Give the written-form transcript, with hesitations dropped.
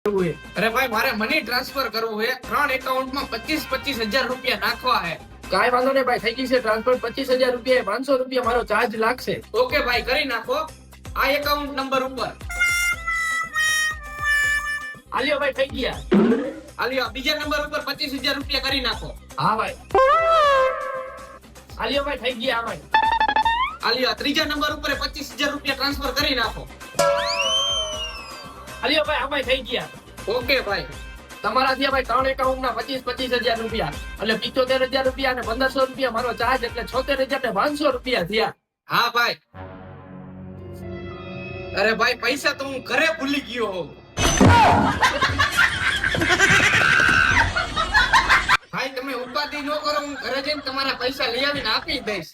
અરે ભાઈ મારે મની ટ્રાન્સફર કરવું છે 3 એકાઉન્ટમાં 25,000 રૂપિયા નાખવા છે. કાંઈ વાંધો નહીં ભાઈ, થઈ ગઈ છે ટ્રાન્સફર. 25,000 રૂપિયા, 500 રૂપિયા મારો ચાર્જ લાગશે. ઓકે ભાઈ કરી નાખો આ એકાઉન્ટ નંબર ઉપર. આલ્યો ભાઈ, થઈ ગયા. આલિયો બીજા નંબર ઉપર 25,000 રૂપિયા કરી નાખો. હા ભાઈ. આલ્યો ભાઈ, થઈ ગયા. હા ભાઈ. આલિયો ત્રીજા નંબર ઉપર 25,000 રૂપિયા ટ્રાન્સફર કરી નાખો. આલ્યો ભાઈ, હા ભાઈ, થઈ ગયા. ઓકે ભાઈ. તમારા થયા ભાઈ 3 એકાઉન્ટના 25,000 રૂપિયા, એટલે 75,000 રૂપિયા અને 1,500 રૂપિયા મારો ચાર્જ, એટલે 76,500 રૂપિયા થયા. હા ભાઈ. અરે ભાઈ પૈસા તો હું ઘરે ભૂલી ગયો હોઉં. ભાઈ તમે ઉપાધિ ન કરો, હું ઘરે જઈને તમારા પૈસા લઈ આવીને આપી દઈશ.